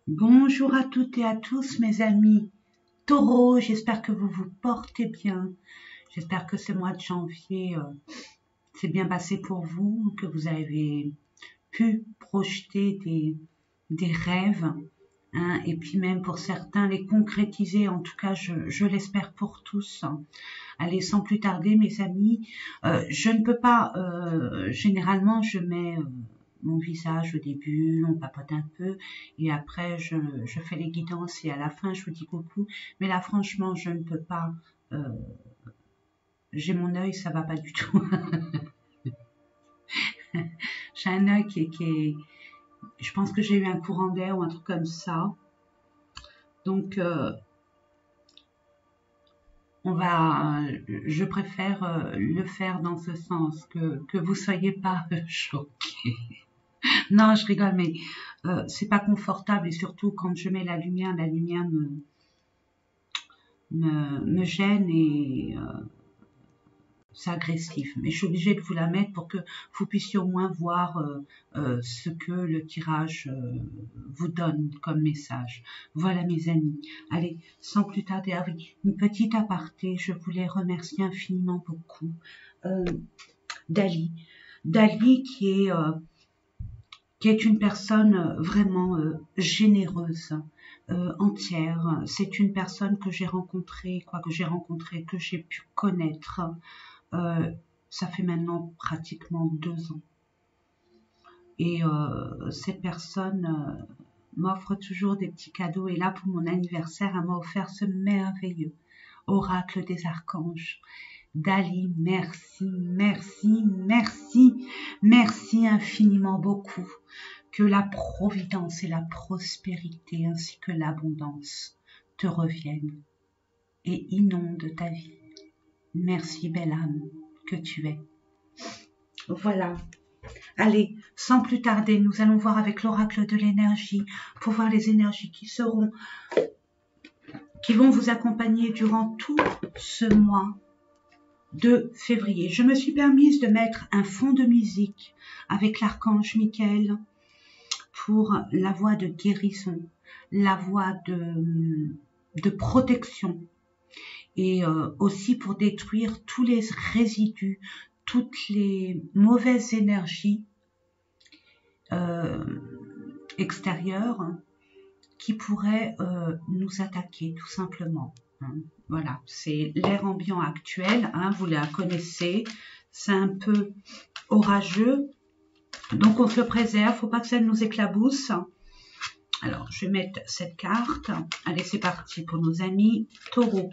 Bonjour à toutes et à tous mes amis taureaux, j'espère que vous vous portez bien, j'espère que ce mois de janvier s'est bien passé pour vous, que vous avez pu projeter des rêves, hein, et puis même pour certains les concrétiser, en tout cas je l'espère pour tous. Allez, sans plus tarder mes amis, je ne peux pas, généralement je mets mon visage au début, on papote un peu et après je fais les guidances et à la fin je vous dis coucou, mais là franchement je ne peux pas, euh, j'ai mon œil, ça va pas du tout. J'ai un œil qui est, je pense que j'ai eu un courant d'air ou un truc comme ça, donc je préfère le faire dans ce sens, que vous soyez pas choqués. Non, je rigole, mais c'est pas confortable et surtout quand je mets la lumière me gêne et c'est agressif. Mais je suis obligée de vous la mettre pour que vous puissiez au moins voir ce que le tirage vous donne comme message. Voilà mes amis. Allez, sans plus tarder, avec une petite aparté, je voulais remercier infiniment beaucoup Dali. Dali qui est une personne vraiment généreuse, entière. C'est une personne que j'ai rencontrée, que j'ai pu connaître. Ça fait maintenant pratiquement 2 ans. Et cette personne m'offre toujours des petits cadeaux. Et là, pour mon anniversaire, elle m'a offert ce merveilleux oracle des archanges. Dali, merci, merci, merci, merci infiniment beaucoup. Que la providence et la prospérité ainsi que l'abondance te reviennent et inondent ta vie. Merci, belle âme que tu es. Voilà. Allez, sans plus tarder, nous allons voir avec l'oracle de l'énergie pour voir les énergies qui vont vous accompagner durant tout ce mois de février. Je me suis permise de mettre un fond de musique avec l'archange Michael pour la voie de guérison, la voie de protection et aussi pour détruire tous les résidus, toutes les mauvaises énergies extérieures qui pourraient nous attaquer tout simplement. Voilà, c'est l'air ambiant actuel, vous la connaissez, c'est un peu orageux, donc on se préserve, faut pas que ça nous éclabousse. Alors, je vais mettre cette carte. Allez, c'est parti pour nos amis taureaux.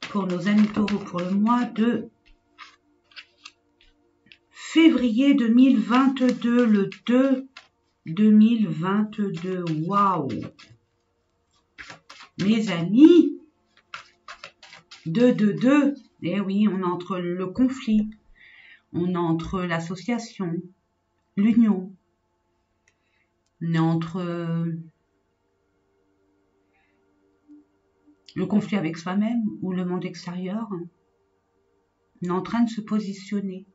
Pour nos amis taureaux pour le mois de février 2022, le 2 2022. Waouh! Mes amis, 2. Eh oui, on est entre le conflit, on est entre l'association, l'union, on est entre le conflit avec soi-même ou le monde extérieur. On est en train de se positionner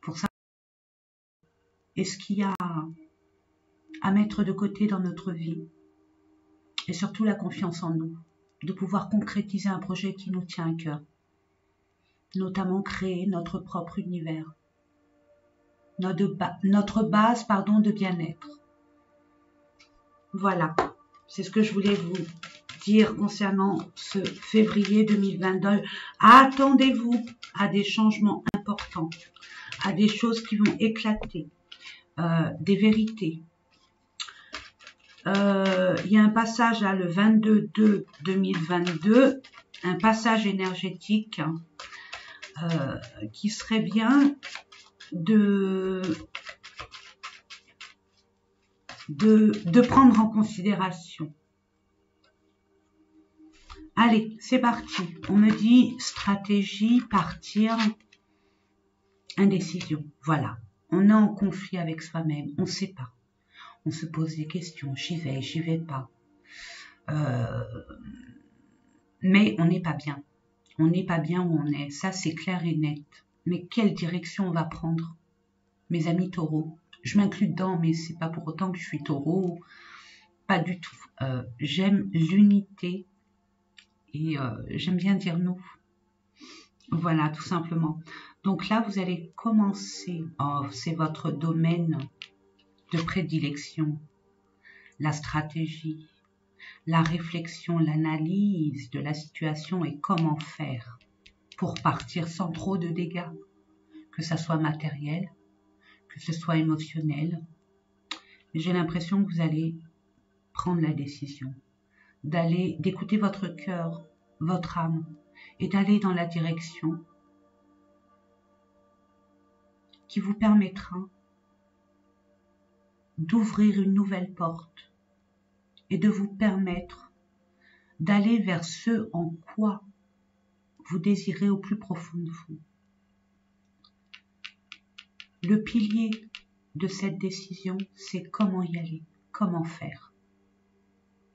pour ça. Est-ce qu'il y a à mettre de côté dans notre vie et surtout la confiance en nous, de pouvoir concrétiser un projet qui nous tient à cœur, notamment créer notre propre univers, notre base de bien-être. Voilà, c'est ce que je voulais vous dire concernant ce février 2022. Attendez-vous à des changements importants, à des choses qui vont éclater, des vérités. Il y a un passage là, le 22/2/2022, un passage énergétique qui serait bien de prendre en considération. Allez, c'est parti. On me dit stratégie, partir, indécision. Voilà. On est en conflit avec soi-même. On ne sait pas. On se pose des questions. J'y vais pas. Mais on n'est pas bien. On n'est pas bien où on est. Ça, c'est clair et net. Mais quelle direction on va prendre, mes amis taureaux? Je m'inclus dedans, mais c'est pas pour autant que je suis taureau. Pas du tout. J'aime l'unité et j'aime bien dire nous. Voilà, tout simplement. Donc là, vous allez commencer. Oh, c'est votre domaine de prédilection. La stratégie, la réflexion, l'analyse de la situation et comment faire pour partir sans trop de dégâts, que ça soit matériel, que ce soit émotionnel. J'ai l'impression que vous allez prendre la décision d'écouter votre cœur, votre âme, et d'aller dans la direction qui vous permettra d'ouvrir une nouvelle porte et de vous permettre d'aller vers ce en quoi vous désirez au plus profond de vous. Le pilier de cette décision, c'est comment y aller, comment faire.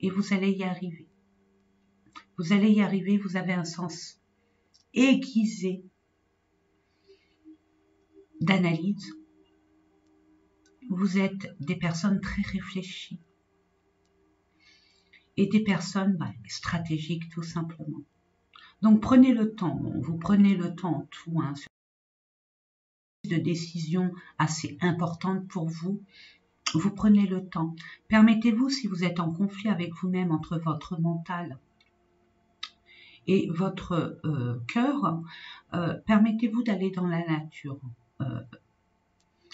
Et vous allez y arriver. Vous allez y arriver, vous avez un sens aiguisé d'analyse. Vous êtes des personnes très réfléchies et des personnes stratégiques tout simplement. Donc prenez le temps, vous prenez le temps tout, hein, de décisions assez importantes pour vous. Vous prenez le temps. Permettez-vous, si vous êtes en conflit avec vous-même entre votre mental et votre cœur, permettez-vous d'aller dans la nature.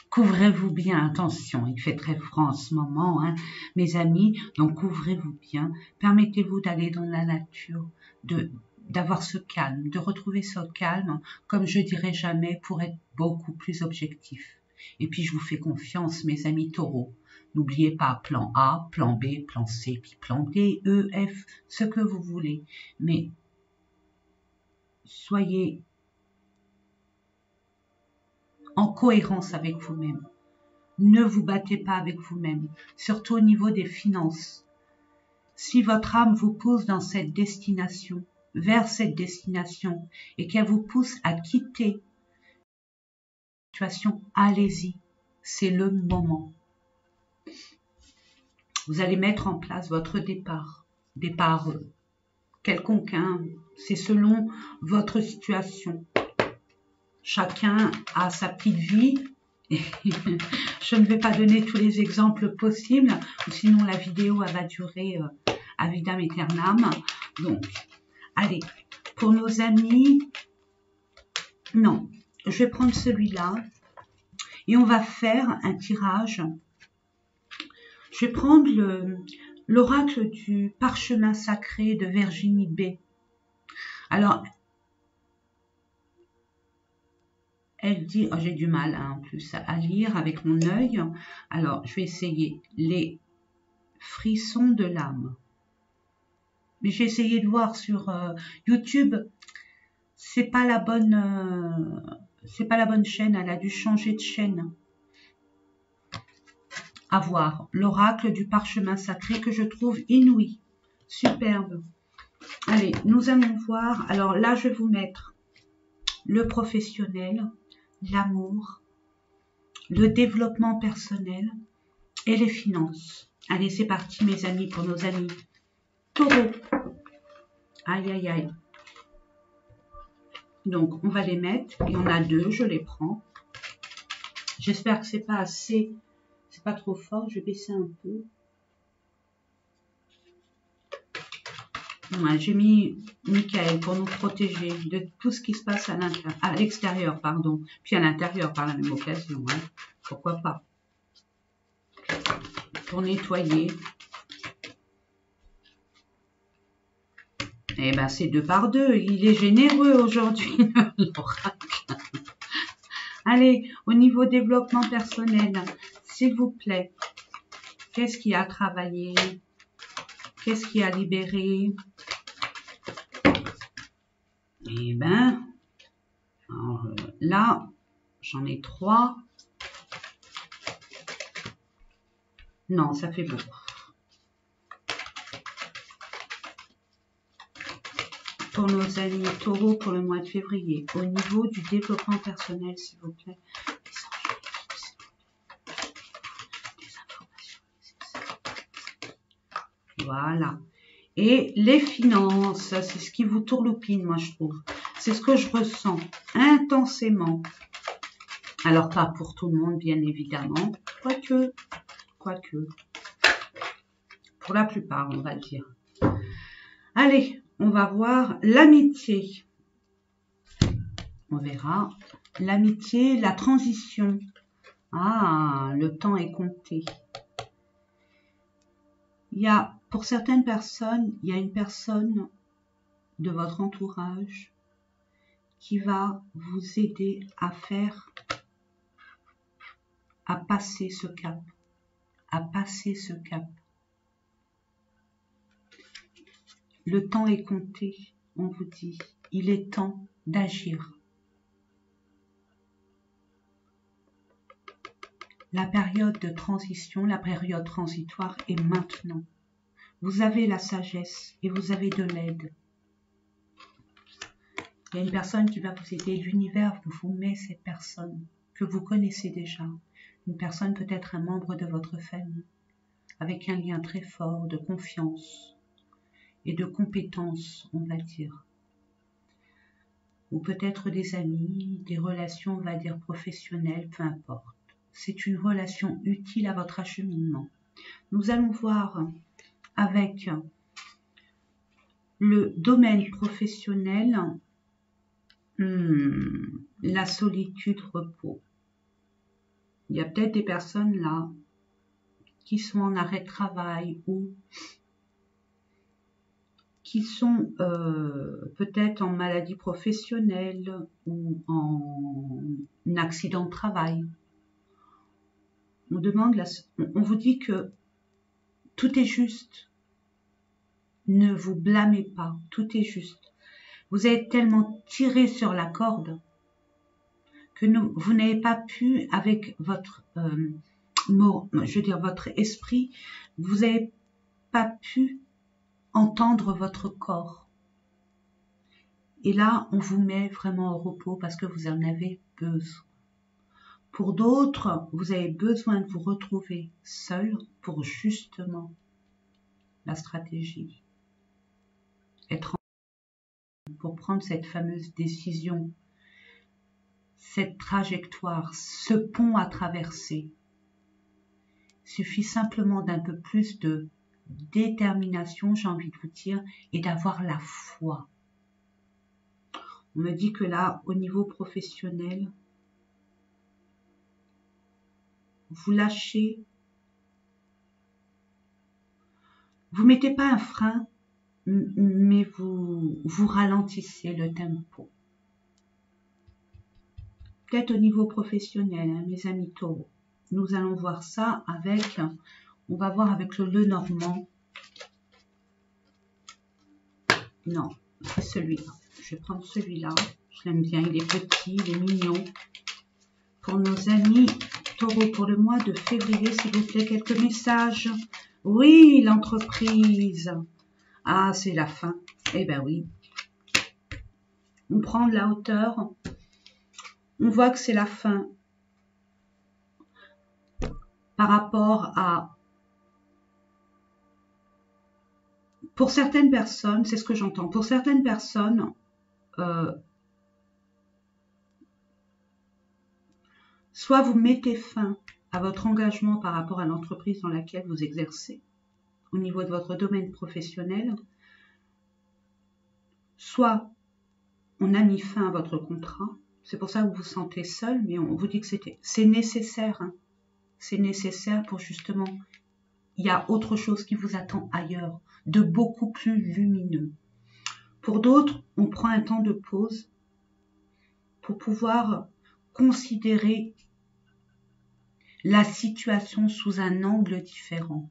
Couvrez-vous bien, attention, il fait très froid en ce moment, hein, mes amis, donc couvrez-vous bien. Permettez-vous d'aller dans la nature, d'avoir ce calme, de retrouver ce calme, comme je dirais jamais, pour être beaucoup plus objectif. Et puis je vous fais confiance, mes amis taureaux. N'oubliez pas plan A, plan B, plan C, puis plan D, E, F, ce que vous voulez. Mais soyez en cohérence avec vous-même. Ne vous battez pas avec vous-même, surtout au niveau des finances. Si votre âme vous pousse dans cette destination, vers cette destination, et qu'elle vous pousse à quitter la situation, allez-y, c'est le moment. Vous allez mettre en place votre départ quelconque, hein, c'est selon votre situation. Chacun a sa petite vie. Et je ne vais pas donner tous les exemples possibles, sinon la vidéo elle va durer ad vitam aeternam. Donc, allez, pour nos amis, non, je vais prendre celui-là et on va faire un tirage. Je vais prendre l'oracle du parchemin sacré de Virginie B. Alors, elle dit, oh, j'ai du mal hein, en plus à lire avec mon œil. Alors, je vais essayer les frissons de l'âme. Mais j'ai essayé de voir sur YouTube. C'est pas la bonne chaîne. Elle a dû changer de chaîne. À voir. L'oracle du parchemin sacré que je trouve inouï. Superbe. Allez, nous allons voir. Alors là, je vais vous mettre le professionnel, l'amour, le développement personnel et les finances. Allez, c'est parti mes amis, pour nos amis taureaux. Aïe, aïe, aïe. Donc, on va les mettre. Il y en a deux, je les prends. J'espère que c'est pas assez, c'est pas trop fort. Je vais baisser un peu. Ouais, j'ai mis Michael pour nous protéger de tout ce qui se passe à l'extérieur, pardon. Puis à l'intérieur par la même occasion. Hein. Pourquoi pas. Pour nettoyer. Eh ben, c'est 2 par 2. Il est généreux aujourd'hui, l'oracle. Allez, au niveau développement personnel, s'il vous plaît, qu'est-ce qui a travaillé? Qu'est-ce qui a libéré? Eh ben, là, j'en ai 3. Non, ça fait beaucoup. Pour nos amis taureaux pour le mois de février, au niveau du développement personnel, s'il vous plaît. Voilà. Et les finances, c'est ce qui vous tourloupine, moi, je trouve. C'est ce que je ressens intensément. Alors, pas pour tout le monde, bien évidemment. Quoique. Pour la plupart, on va dire. Allez, on va voir l'amitié. On verra l'amitié, la transition. Ah, le temps est compté. Pour certaines personnes, il y a une personne de votre entourage qui va vous aider à passer ce cap. À passer ce cap. Le temps est compté, on vous dit. Il est temps d'agir. La période de transition, la période transitoire est maintenant. Vous avez la sagesse et vous avez de l'aide. Il y a une personne qui va vous aider. L'univers vous met cette personne que vous connaissez déjà. Une personne peut-être un membre de votre famille, avec un lien très fort de confiance et de compétence, on va dire. Ou peut-être des amis, des relations, on va dire professionnelles, peu importe. C'est une relation utile à votre acheminement. Nous allons voir avec le domaine professionnel, la solitude, repos. Il y a peut-être des personnes là qui sont en arrêt de travail ou qui sont peut-être en maladie professionnelle ou en accident de travail. On vous dit que tout est juste. Ne vous blâmez pas, tout est juste. Vous êtes tellement tiré sur la corde que vous n'avez pas pu, avec votre votre esprit, vous n'avez pas pu entendre votre corps. Et là, on vous met vraiment au repos parce que vous en avez besoin. Pour d'autres, vous avez besoin de vous retrouver seul pour justement la stratégie. Pour prendre cette fameuse décision, cette trajectoire, ce pont à traverser. Il suffit simplement d'un peu plus de détermination, j'ai envie de vous dire, et d'avoir la foi. On me dit que là, au niveau professionnel, vous lâchez, vous mettez pas un frein, mais vous ralentissez le tempo. Peut-être au niveau professionnel, hein, mes amis taureaux. Nous allons voir ça avec, on va voir avec le Lenormand. Non, c'est celui-là. Je vais prendre celui-là. Je l'aime bien, il est petit, il est mignon. Pour nos amis taureaux, pour le mois de février, s'il vous plaît, quelques messages. Oui, l'entreprise. Ah, c'est la fin. Eh ben oui. On prend de la hauteur. On voit que c'est la fin. Par rapport à... Pour certaines personnes, c'est ce que j'entends. Pour certaines personnes, soit vous mettez fin à votre engagement par rapport à l'entreprise dans laquelle vous exercez, au niveau de votre domaine professionnel, soit on a mis fin à votre contrat. C'est pour ça que vous vous sentez seul, mais on vous dit que c'est nécessaire. Hein. C'est nécessaire pour justement... Il y a autre chose qui vous attend ailleurs, de beaucoup plus lumineux. Pour d'autres, on prend un temps de pause pour pouvoir considérer la situation sous un angle différent.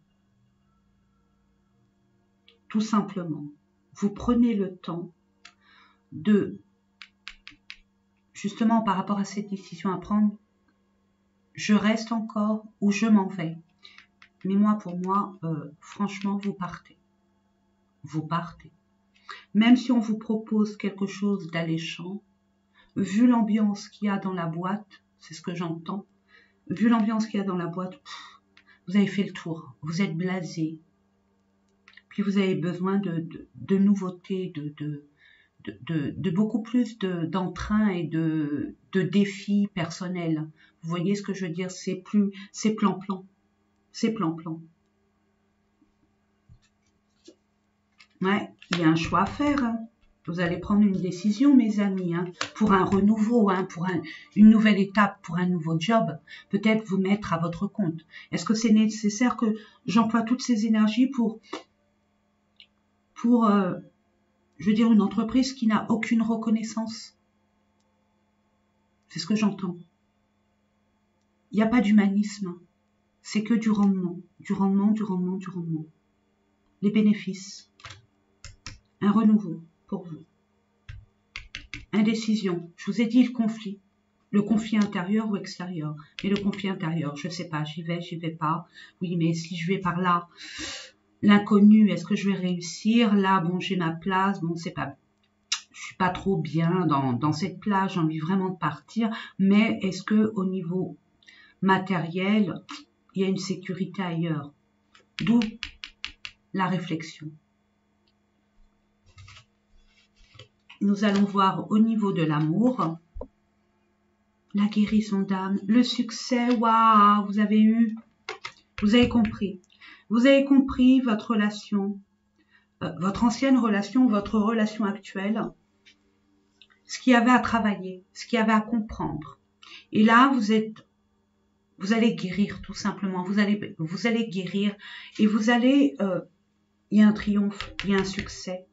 Tout simplement, vous prenez le temps de, justement par rapport à cette décision à prendre, je reste encore ou je m'en vais. Mais moi, pour moi, franchement, vous partez. Vous partez. Même si on vous propose quelque chose d'alléchant, vu l'ambiance qu'il y a dans la boîte, c'est ce que j'entends, vu l'ambiance qu'il y a dans la boîte, vous avez fait le tour, vous êtes blasé. Puis vous avez besoin de nouveautés, de beaucoup plus d'entrain et de défis personnels. Vous voyez ce que je veux dire? C'est plan-plan. C'est plan-plan. Ouais, il y a un choix à faire. Hein. Vous allez prendre une décision, mes amis, hein, pour un renouveau, hein, pour une nouvelle étape, pour un nouveau job. Peut-être vous mettre à votre compte. Est-ce que c'est nécessaire que j'emploie toutes ces énergies pour je veux dire, une entreprise qui n'a aucune reconnaissance? C'est ce que j'entends. Il n'y a pas d'humanisme. C'est que du rendement. Du rendement, du rendement, du rendement. Les bénéfices. Un renouveau pour vous. Indécision. Je vous ai dit le conflit. Le conflit intérieur ou extérieur. Mais le conflit intérieur, je ne sais pas. J'y vais pas. Oui, mais si je vais par là, l'inconnu, est-ce que je vais réussir? Là, bon, j'ai ma place. Bon, c'est pas... Je suis pas trop bien dans cette place. J'ai envie vraiment de partir. Mais est-ce que au niveau matériel, il y a une sécurité ailleurs? D'où la réflexion. Nous allons voir au niveau de l'amour, la guérison d'âme, le succès, waouh, vous avez compris. Vous avez compris votre relation, votre ancienne relation, votre relation actuelle, ce qu'il y avait à travailler, ce qu'il y avait à comprendre. Et là, vous allez guérir tout simplement, vous allez guérir et vous allez, il y a un triomphe, il y a un succès.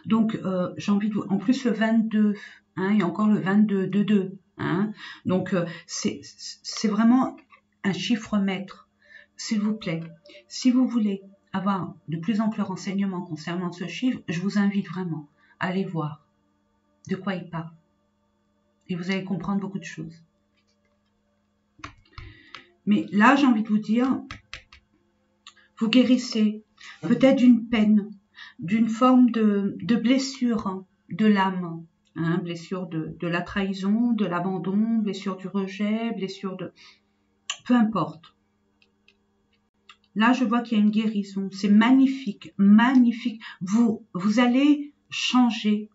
Donc, j'ai envie de vous... En plus, le 22, hein, il y a encore le 22, 2. Hein, donc, c'est vraiment un chiffre maître. S'il vous plaît, si vous voulez avoir de plus amples renseignements concernant ce chiffre, je vous invite vraiment à aller voir de quoi il parle. Et vous allez comprendre beaucoup de choses. Mais là, j'ai envie de vous dire, vous guérissez peut-être d'une peine, d'une forme de blessure, hein, de l'âme, hein, blessure de la trahison, de l'abandon, blessure du rejet, blessure de... Peu importe. Là, je vois qu'il y a une guérison. C'est magnifique, magnifique. Vous allez changer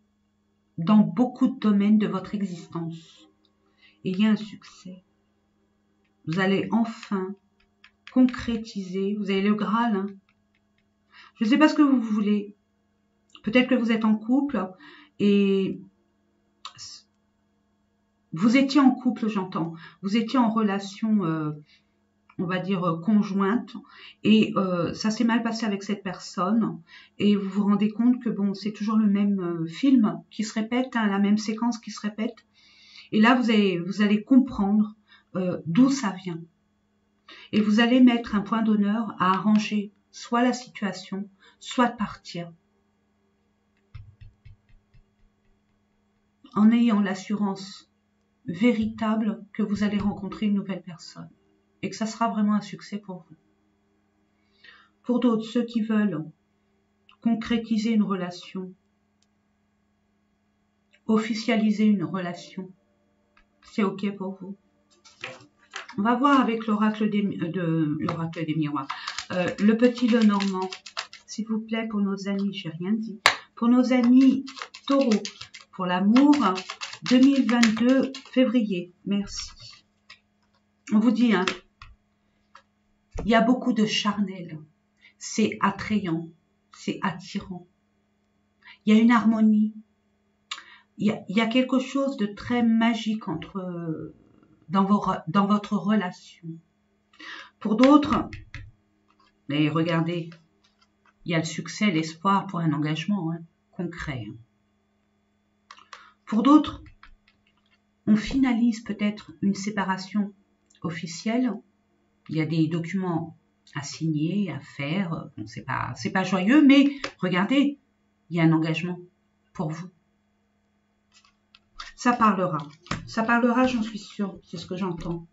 dans beaucoup de domaines de votre existence. Et il y a un succès. Vous allez enfin concrétiser. Vous avez le Graal, hein. Je ne sais pas ce que vous voulez. Peut-être que vous êtes en couple et vous étiez en couple, j'entends. Vous étiez en relation, on va dire, conjointe et ça s'est mal passé avec cette personne et vous vous rendez compte que bon, c'est toujours le même film qui se répète, hein, la même séquence qui se répète. Et là, vous allez comprendre d'où ça vient. Et vous allez mettre un point d'honneur à arranger soit la situation, soit partir. En ayant l'assurance véritable que vous allez rencontrer une nouvelle personne. Et que ça sera vraiment un succès pour vous. Pour d'autres, ceux qui veulent concrétiser une relation, officialiser une relation, c'est OK pour vous. On va voir avec l'oracle des miroirs. Le petit Lenormand, s'il vous plaît, pour nos amis, j'ai rien dit, pour nos amis taureaux, pour l'amour, 2022, février, merci. On vous dit, hein, il y a beaucoup de charnel, c'est attrayant, c'est attirant. Il y a une harmonie, il y a quelque chose de très magique dans votre relation. Pour d'autres, mais regardez, il y a le succès, l'espoir pour un engagement, hein, concret. Hein. Pour d'autres, on finalise peut-être une séparation officielle. Il y a des documents à signer, à faire. Bon, c'est pas joyeux, mais regardez, il y a un engagement pour vous. Ça parlera. Ça parlera, j'en suis sûre. C'est ce que j'entends.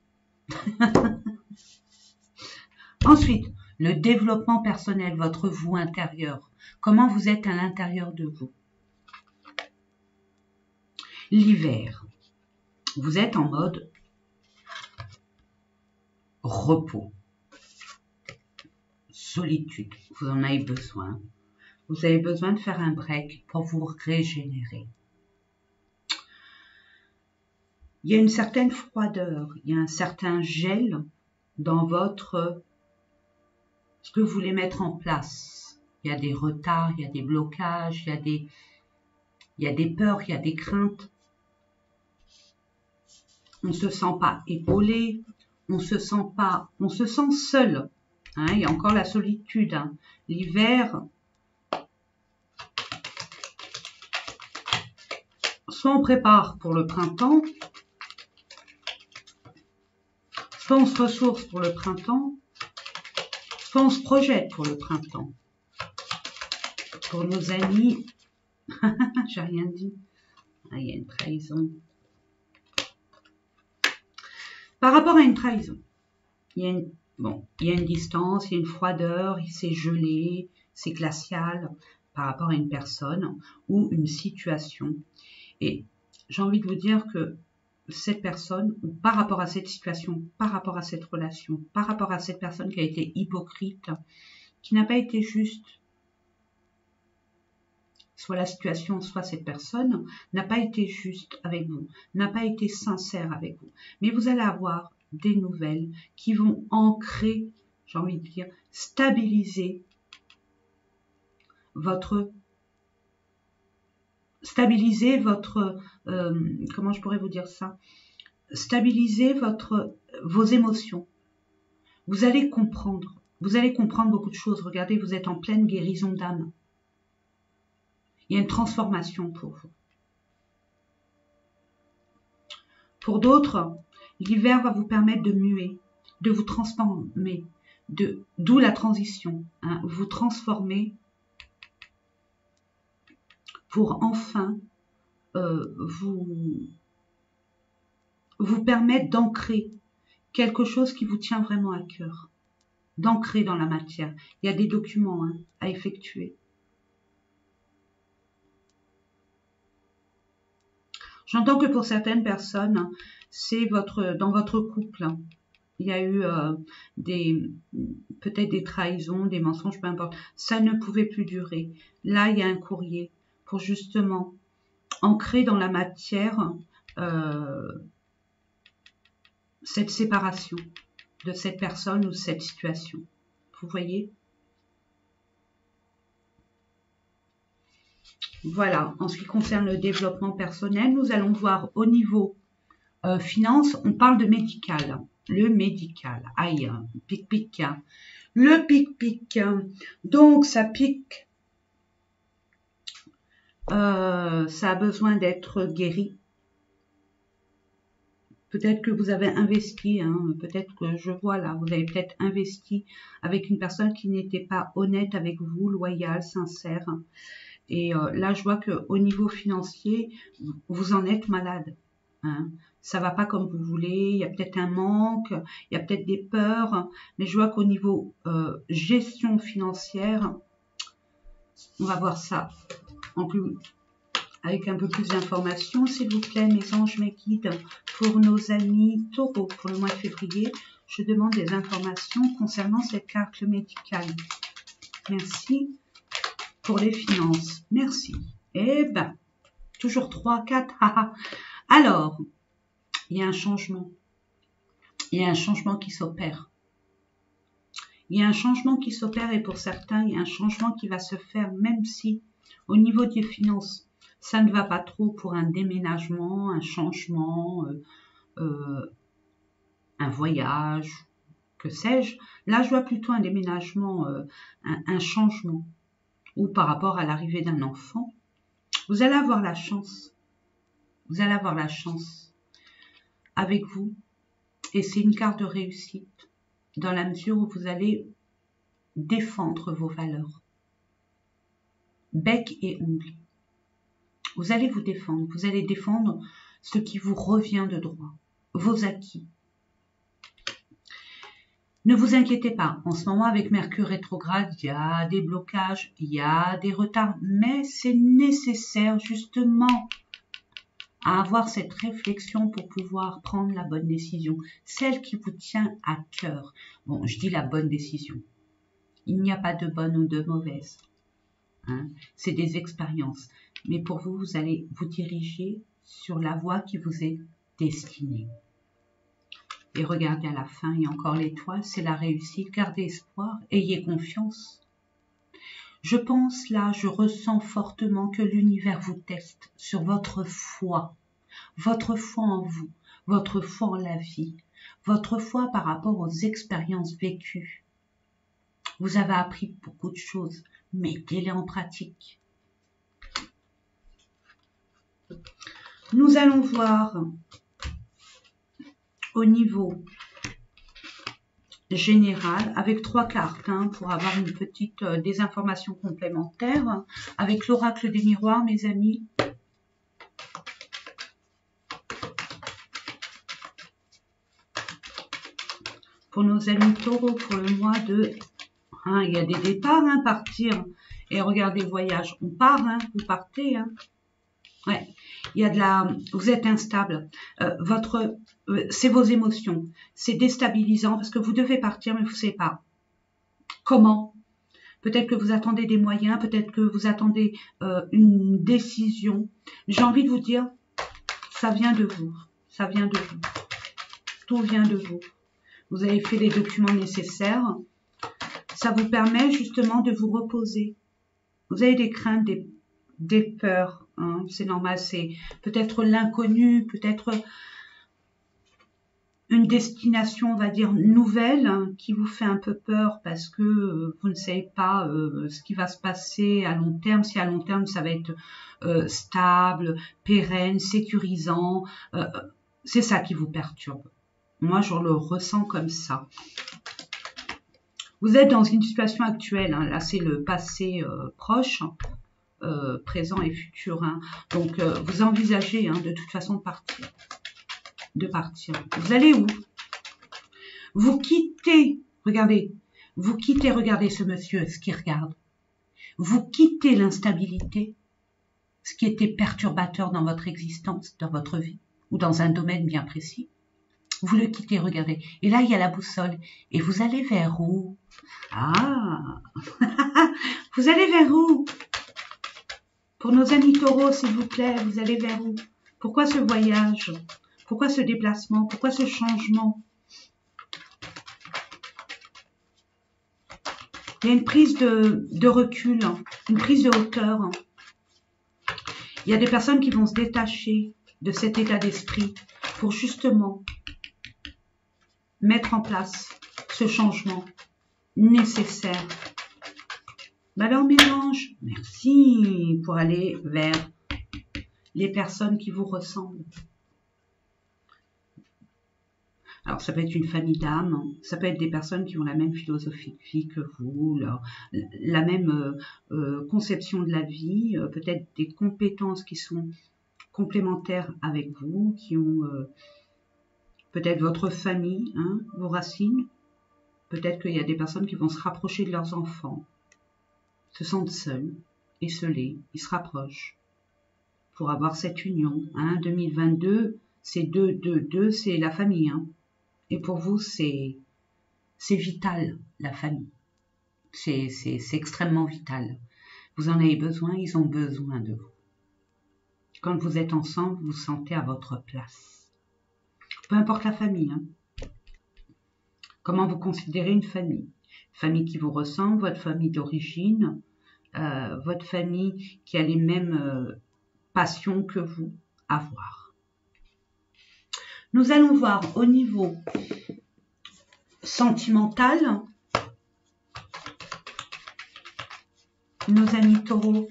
Ensuite, le développement personnel, votre vous intérieur. Comment vous êtes à l'intérieur de vous. L'hiver, vous êtes en mode repos, solitude. Vous en avez besoin. Vous avez besoin de faire un break pour vous régénérer. Il y a une certaine froideur, il y a un certain gel dans ce que vous voulez mettre en place. Il y a des retards, il y a des blocages, il y a des peurs, il y a des craintes. On ne se sent pas épaulé, on se sent seul. Hein, il y a encore la solitude. Hein. L'hiver, soit on prépare pour le printemps, soit on se ressource pour le printemps, soit on se projette pour le printemps. Pour nos amis, j'ai rien dit. Ah, il y a une trahison. Par rapport à une trahison, il y a une distance, il y a une froideur, c'est gelé, c'est glacial par rapport à une personne ou une situation. Et j'ai envie de vous dire que cette personne, ou par rapport à cette situation, par rapport à cette relation, par rapport à cette personne qui a été hypocrite, qui n'a pas été juste, soit la situation, soit cette personne, n'a pas été juste avec vous, n'a pas été sincère avec vous. Mais vous allez avoir des nouvelles qui vont ancrer, j'ai envie de dire, stabiliser votre, comment je pourrais vous dire ça, stabiliser vos émotions. Vous allez comprendre beaucoup de choses. Regardez, vous êtes en pleine guérison d'âme. Il y a une transformation pour vous. Pour d'autres, l'hiver va vous permettre de muer, de vous transformer, d'où la transition. Hein, vous transformer pour enfin vous permettre d'ancrer quelque chose qui vous tient vraiment à cœur. D'ancrer dans la matière. Il y a des documents à effectuer. J'entends que pour certaines personnes, c'est dans votre couple. Il y a eu peut-être des trahisons, des mensonges, peu importe. Ça ne pouvait plus durer. Là, il y a un courrier pour justement ancrer dans la matière cette séparation de cette personne ou cette situation. Vous voyez ? Voilà, en ce qui concerne le développement personnel, nous allons voir au niveau finance, on parle de médical. Le médical, aïe, pic-pic. Le pic-pic, donc ça pique, ça a besoin d'être guéri. Peut-être que vous avez investi, peut-être que je vois là, vous avez peut-être investi avec une personne qui n'était pas honnête avec vous, loyale, sincère. Et là, je vois qu'au niveau financier, vous en êtes malade. Hein. Ça va pas comme vous voulez, il y a peut-être un manque, il y a peut-être des peurs, mais je vois qu'au niveau gestion financière, on va voir ça avec un peu plus d'informations, s'il vous plaît, mes anges, mes guides, pour nos amis taureaux, pour le mois de février, je demande des informations concernant cette carte médicale. Merci. Pour les finances, merci. Eh ben, toujours 3, 4, alors, il y a un changement. Il y a un changement qui s'opère. Il y a un changement qui s'opère et pour certains, il y a un changement qui va se faire même si au niveau des finances, ça ne va pas trop pour un déménagement, un changement, un voyage, que sais-je. Là, je vois plutôt un déménagement, un changement. Ou par rapport à l'arrivée d'un enfant, vous allez avoir la chance. Vous allez avoir la chance avec vous. Et c'est une carte de réussite dans la mesure où vous allez défendre vos valeurs. Bec et ongles. Vous allez vous défendre. Vous allez défendre ce qui vous revient de droit. Vos acquis. Ne vous inquiétez pas, en ce moment avec Mercure rétrograde, il y a des blocages, il y a des retards, mais c'est nécessaire justement à avoir cette réflexion pour pouvoir prendre la bonne décision, celle qui vous tient à cœur. Bon, je dis la bonne décision. Il n'y a pas de bonne ou de mauvaise. Hein. C'est des expériences. Mais pour vous, vous allez vous diriger sur la voie qui vous est destinée. Et regardez à la fin, il y a encore l'étoile, c'est la réussite. Gardez espoir, ayez confiance. Je pense là, je ressens fortement que l'univers vous teste sur votre foi en vous, votre foi en la vie, votre foi par rapport aux expériences vécues. Vous avez appris beaucoup de choses, mettez-les en pratique. Nous allons voir au niveau général avec 3 cartes pour avoir une petite des informations complémentaires avec l'oracle des miroirs, mes amis. Pour nos amis taureaux, pour le mois de... il y a des départs, partir. Et regardez, voyage, on part, vous partez. Ouais, il y a de la... Vous êtes instable. C'est vos émotions. C'est déstabilisant parce que vous devez partir, mais vous ne savez pas. Comment? Peut-être que vous attendez des moyens, peut-être que vous attendez une décision. J'ai envie de vous dire, ça vient de vous. Ça vient de vous. Tout vient de vous. Vous avez fait les documents nécessaires. Ça vous permet justement de vous reposer. Vous avez des craintes, des peurs. C'est normal. C'est peut-être l'inconnu, peut-être une destination, on va dire, nouvelle qui vous fait un peu peur parce que vous ne savez pas ce qui va se passer à long terme. Si à long terme, ça va être stable, pérenne, sécurisant. C'est ça qui vous perturbe. Moi, je le ressens comme ça. Vous êtes dans une situation actuelle. Là, c'est le passé proche, présent et futur. Donc, vous envisagez de toute façon de partir. Vous allez où? Vous quittez, regardez ce monsieur, ce qu'il regarde. Vous quittez l'instabilité, ce qui était perturbateur dans votre existence, dans votre vie, ou dans un domaine bien précis. Vous le quittez, regardez. Et là, il y a la boussole. Et vous allez vers où? Ah vous allez vers où? Pour nos amis taureaux, s'il vous plaît, vous allez vers où? Pourquoi ce voyage? Pourquoi ce déplacement? Pourquoi ce changement? Il y a une prise de recul, une prise de hauteur. Il y a des personnes qui vont se détacher de cet état d'esprit pour justement mettre en place ce changement nécessaire. Alors mes anges, merci pour aller vers les personnes qui vous ressemblent. Alors ça peut être une famille d'âmes, ça peut être des personnes qui ont la même philosophie de vie que vous, la même conception de la vie, peut-être des compétences qui sont complémentaires avec vous, qui ont peut-être votre famille, vos racines. Peut-être qu'il y a des personnes qui vont se rapprocher de leurs enfants, se sentent seuls, esselés, ils se rapprochent pour avoir cette union. 2022, c'est 2, c'est la famille. Et pour vous, c'est vital, la famille. C'est extrêmement vital. Vous en avez besoin, ils ont besoin de vous. Quand vous êtes ensemble, vous vous sentez à votre place. Peu importe la famille. Comment vous considérez une famille? Famille qui vous ressemble, votre famille d'origine, votre famille qui a les mêmes passions que vous, à voir. Nous allons voir au niveau sentimental, nos amis taureaux,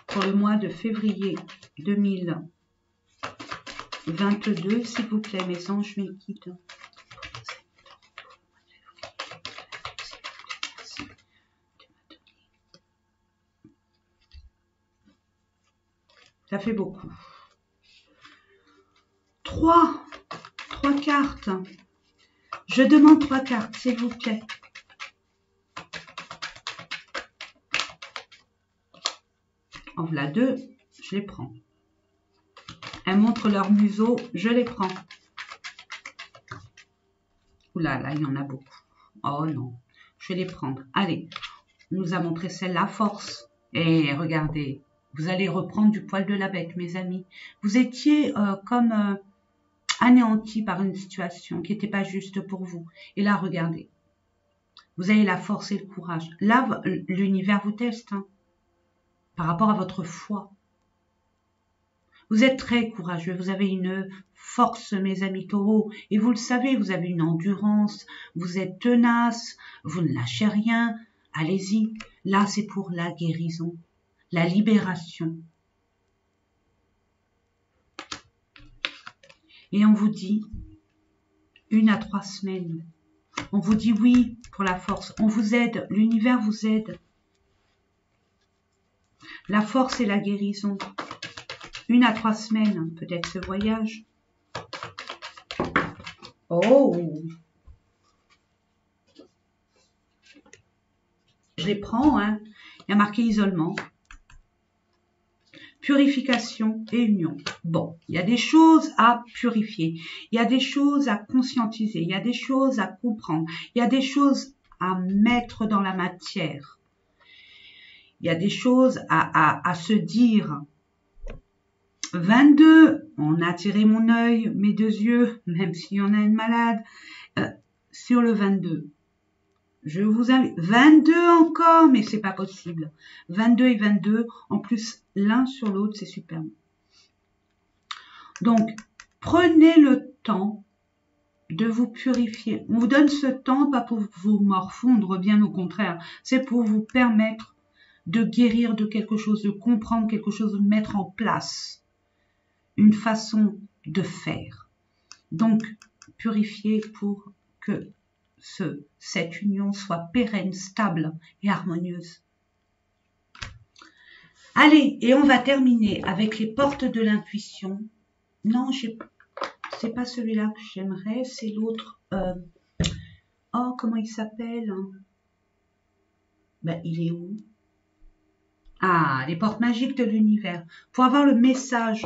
pour le mois de février 2022, s'il vous plaît, mes anges, mes guides. Ça fait beaucoup. 3 cartes. Je demande 3 cartes, s'il vous plaît. En voilà 2, je les prends. Elles montrent leur museau, je les prends. Oula, là, il y en a beaucoup. Oh non, Je vais les prendre. Allez, on nous a montré celle-là, force. Et regardez, vous allez reprendre du poil de la bête, mes amis. Vous étiez comme anéanti par une situation qui n'était pas juste pour vous. Et là, regardez, vous avez la force et le courage. Là, l'univers vous teste hein, par rapport à votre foi. Vous êtes très courageux, vous avez une force, mes amis taureaux, et vous le savez, vous avez une endurance, vous êtes tenace, vous ne lâchez rien, allez-y. Là, c'est pour la guérison, la libération. Et on vous dit 1 à 3 semaines. On vous dit oui pour la force, on vous aide, l'univers vous aide. La force et la guérison. 1 à 3 semaines, peut-être ce voyage. Oh! Je les prends, hein. Il y a marqué isolement. Purification et union. Bon, il y a des choses à purifier. Il y a des choses à conscientiser. Il y a des choses à comprendre. Il y a des choses à mettre dans la matière. Il y a des choses à se dire. 22, on a attiré mon œil, mes 2 yeux, même s'il y en a une malade, sur le 22. Je vous invite, 22 encore, mais c'est pas possible. 22 et 22, en plus, l'un sur l'autre, c'est superbe. Donc, prenez le temps de vous purifier. On vous donne ce temps, pas pour vous morfondre, bien au contraire. C'est pour vous permettre de guérir de quelque chose, de comprendre quelque chose, de mettre en place une façon de faire. Donc, purifier pour que cette union soit pérenne, stable et harmonieuse. Allez, et on va terminer avec les portes de l'intuition. Non, c'est pas celui-là que j'aimerais, c'est l'autre. Oh, comment il s'appelle? Ben, il est où? Ah, les portes magiques de l'univers. Pour avoir le message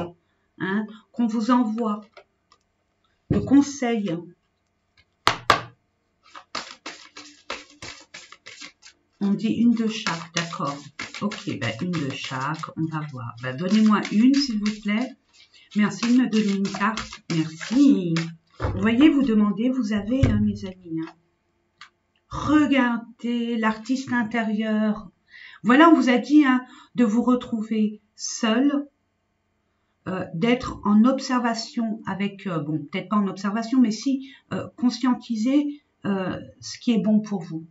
hein, qu'on vous envoie, le conseil. On dit une de chaque, d'accord. Ok, ben une de chaque, on va voir. Ben, donnez-moi une, s'il vous plaît. Merci de me donner une carte. Merci. Vous voyez, vous demandez, vous avez, hein, mes amis. Hein. Regardez l'artiste intérieur. Voilà, on vous a dit hein, de vous retrouver seul, d'être en observation avec, bon, peut-être pas en observation, mais si conscientiser ce qui est bon pour vous.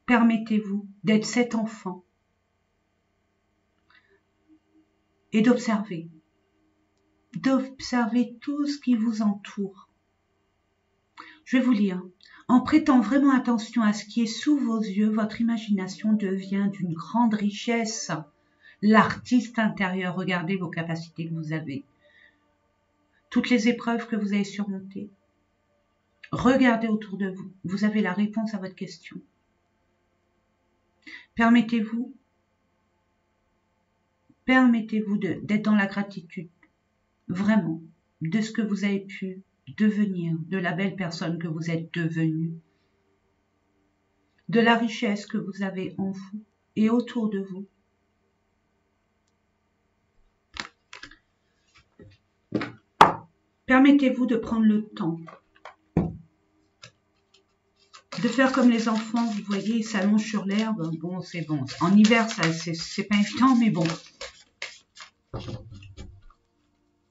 Permettez-vous d'être cet enfant et d'observer tout ce qui vous entoure. Je vais vous lire. En prêtant vraiment attention à ce qui est sous vos yeux, votre imagination devient d'une grande richesse. L'artiste intérieur, regardez vos capacités que vous avez. Toutes les épreuves que vous avez surmontées. Regardez autour de vous. Vous avez la réponse à votre question. Permettez-vous d'être dans la gratitude, vraiment, de ce que vous avez pu devenir, de la belle personne que vous êtes devenue, de la richesse que vous avez en vous et autour de vous. Permettez-vous de prendre le temps de faire comme les enfants, vous voyez, ils s'allongent sur l'herbe. Bon, c'est bon. En hiver, c'est pas évident, mais bon.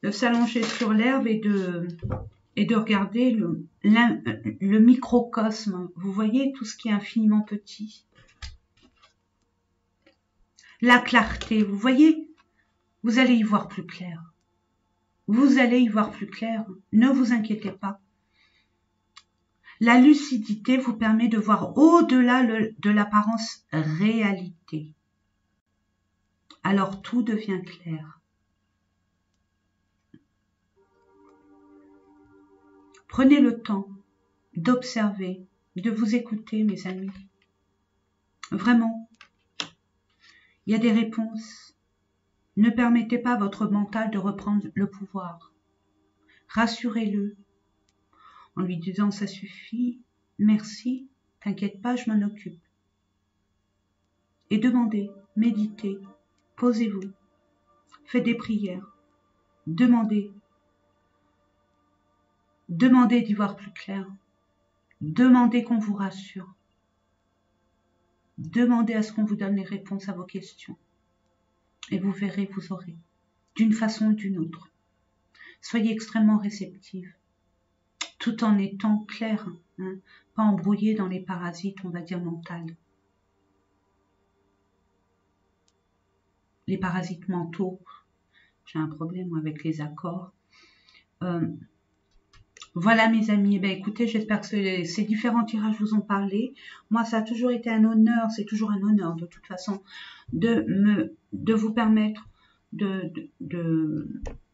De s'allonger sur l'herbe et de regarder le microcosme. Vous voyez tout ce qui est infiniment petit. La clarté, vous voyez, vous allez y voir plus clair. Vous allez y voir plus clair. Ne vous inquiétez pas. La lucidité vous permet de voir au-delà de l'apparence réalité. Alors tout devient clair. Prenez le temps d'observer, de vous écouter, mes amis. Vraiment, il y a des réponses. Ne permettez pas à votre mental de reprendre le pouvoir. Rassurez-le en lui disant ça suffit, merci, T'inquiète pas, je m'en occupe. Et demandez, méditez, posez-vous, faites des prières, demandez. Demandez d'y voir plus clair. Demandez qu'on vous rassure. Demandez à ce qu'on vous donne les réponses à vos questions. Et vous verrez, vous aurez, d'une façon ou d'une autre. Soyez extrêmement réceptive, tout en étant clair, hein, pas embrouillé dans les parasites, on va dire, mentales. Les parasites mentaux, j'ai un problème avec les accords. Voilà mes amis, écoutez, j'espère que ces différents tirages vous ont parlé. Moi, ça a toujours été un honneur, c'est toujours un honneur de toute façon, de vous permettre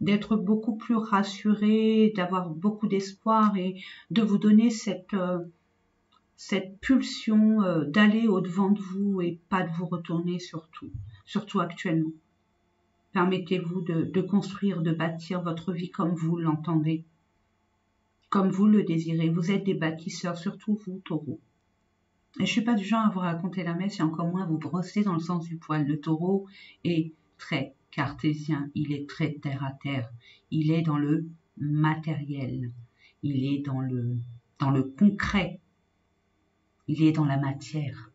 d'être beaucoup plus rassuré, d'avoir beaucoup d'espoir et de vous donner cette pulsion d'aller au-devant de vous et pas de vous retourner surtout actuellement. Permettez-vous de construire, de bâtir votre vie comme vous l'entendez. Comme vous le désirez. Vous êtes des bâtisseurs, surtout vous, taureau. Et je suis pas du genre à vous raconter la messe et encore moins à vous brosser dans le sens du poil. Le taureau est très cartésien, il est très terre à terre. Il est dans le matériel, il est dans le concret, il est dans la matière.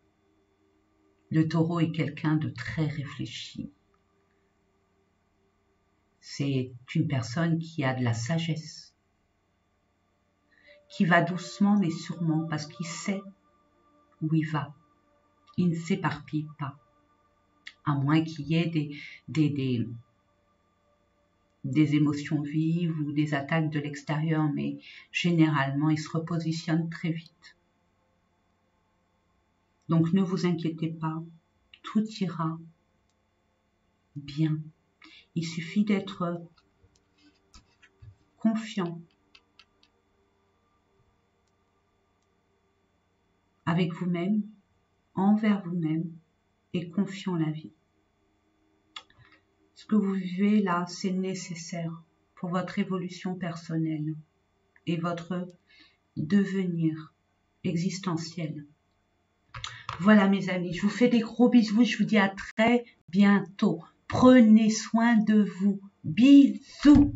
Le taureau est quelqu'un de très réfléchi. C'est une personne qui a de la sagesse, qui va doucement mais sûrement parce qu'il sait où il va. Il ne s'éparpille pas, à moins qu'il y ait des émotions vives ou des attaques de l'extérieur, mais généralement il se repositionne très vite. Donc ne vous inquiétez pas, tout ira bien. Il suffit d'être confiant avec vous-même, envers vous-même et confiant en la vie. Ce que vous vivez là, c'est nécessaire pour votre évolution personnelle et votre devenir existentiel. Voilà mes amis, je vous fais des gros bisous, je vous dis à très bientôt. Prenez soin de vous. Bisous.